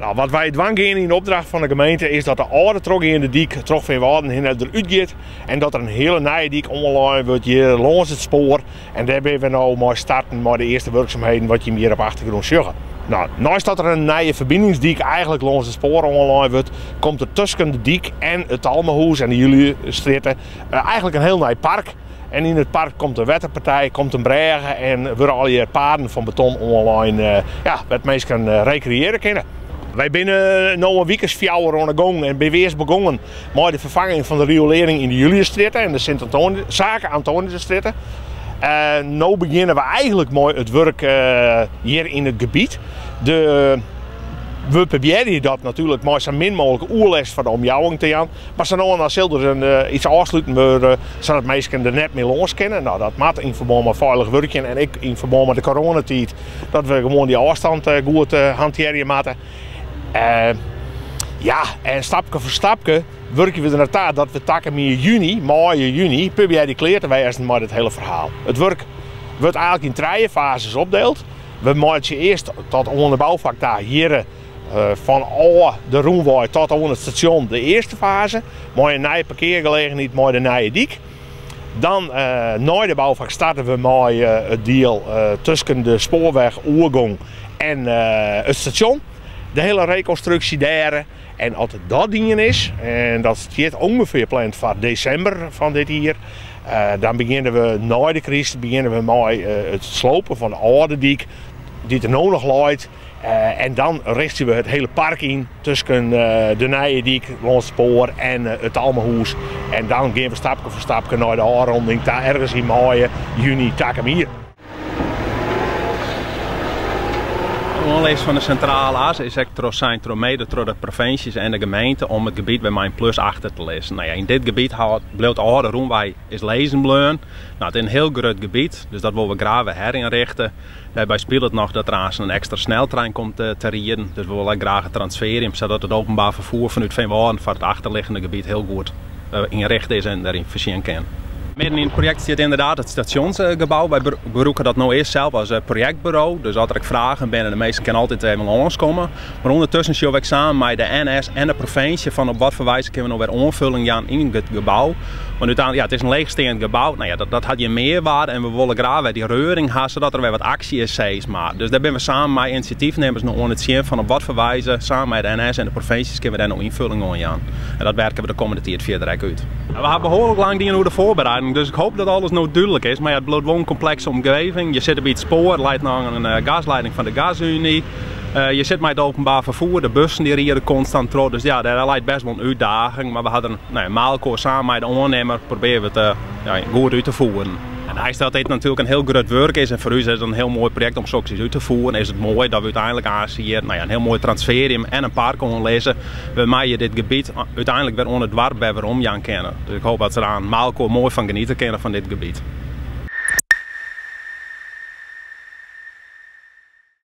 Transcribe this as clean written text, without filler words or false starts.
Nou, wat wij dwang gaan in de opdracht van de gemeente is dat de oude trog in de diek terug van Waarden eruit gaat. En dat er een hele nieuwe diek online wordt hier langs het spoor. En daar ben we nou maar starten met de eerste werkzaamheden wat je hier op achtergrond ziet. Nou, naast dat er een nieuwe verbindingsdiek eigenlijk langs het spoor online wordt, komt er tussen de diek en het Talmenhoes en de Juliestritten eigenlijk een heel nieuw park. En in het park komt een wetterpartij, komt een bregen en worden al je paden van beton online wat mensen kan recreëren kunnen. Wij binnen nu een weekens 4 uur aan de gang en ben weer begonnen met de vervanging van de riolering in de Juliestritten en de Sint-Antoniusstritten. Nu beginnen we eigenlijk mooi het werk hier in het gebied. We proberen dat natuurlijk maar zo min mogelijk oerles van de omjouwing te gaan. Maar zo nou en dan zullen er iets afsluiten zodat mensen er net meer los kennen. Nou, dat maakt in verband met veilig werken en ik in verband met de coronatijd dat we gewoon die afstand goed hanteren moeten. En stapje voor stapje werken we er naartoe dat we takken in mei, juni, proberen klaar te wijzen met het hele verhaal. Het werk wordt eigenlijk in 3 fases opgedeeld. We maken eerst tot aan de bouwvak daar hier van de Roenwaai tot aan het station de eerste fase. Met een nieuwe parkeergelegenheid, met de nieuwe diek. Dan na de bouwvak starten we met het deel tussen de spoorweg, oergang en het station. De hele reconstructie daar. En als dat ding is, en dat is ongeveer gepland voor december van dit jaar, dan beginnen we na de crisis met het slopen van de oude diek, die er nu nog loopt. En dan richten we het hele park in tussen de nieuwe diek, langs het spoor en het Talmenhoes. En dan gaan we stapje voor stapje naar de aanronding, daar ergens in mei, juni, takken hier. De aanlees van de centrale as is door mede door de provincies en de gemeente om het gebied bij mijn plus achter te lezen. Nou ja, in dit gebied blijft de oude Roenwaai is lezen bleun. Nou, het is een heel groot gebied, dus dat willen we graag herinrichten. Daarbij speelt het nog dat er een extra sneltrein komt te rijden. Dus we willen graag een transferium, zodat het openbaar vervoer vanuit Veenwouden voor het achterliggende gebied heel goed inricht is en daarin voorzien kan. Midden in het project zit inderdaad het stationsgebouw. Wij gebruiken dat nou eerst zelf als projectbureau. Dus als er vragen binnen, de meesten kunnen altijd even langskomen. Maar ondertussen zien we samen met de NS en de provincie van op wat voor wijze kunnen we nog weer aanvulling gaan in het gebouw. Want uiteindelijk, het is een leegstaand gebouw. Nou ja, dat had je meerwaarde en we willen graag weer die reuring hebben zodat er weer wat actie is steeds maar. Dus daar zijn we samen met initiatiefnemers nog aan het zien van op wat voor wijze samen met de NS en de provincies kunnen we daar nog invulling aan gaan. En dat werken we de komende tijd verder uit. We hebben behoorlijk lang dingen over de voorbereiding, dus ik hoop dat alles nou duidelijk is. Maar ja, het blijft wel een complexe omgeving. Je zit bij het spoor, leidt naar een gasleiding van de gasunie. Je zit met het openbaar vervoer, de bussen die rijden constant door. Dus ja, daar leidt best wel een uitdaging. Maar we hadden Maalko samen met de aannemer proberen we het goed uit te voeren. En hij stelt dat dit natuurlijk een heel groot werk is en voor u is het een heel mooi project om zoiets uit te voeren. Is het mooi dat we uiteindelijk aanzien een heel mooi transferium en een park kunnen lezen. We maaien dit gebied uiteindelijk weer onder het dorp weer om gaan kennen. Dus ik hoop dat ze aan Maalko mooi van genieten kunnen van dit gebied.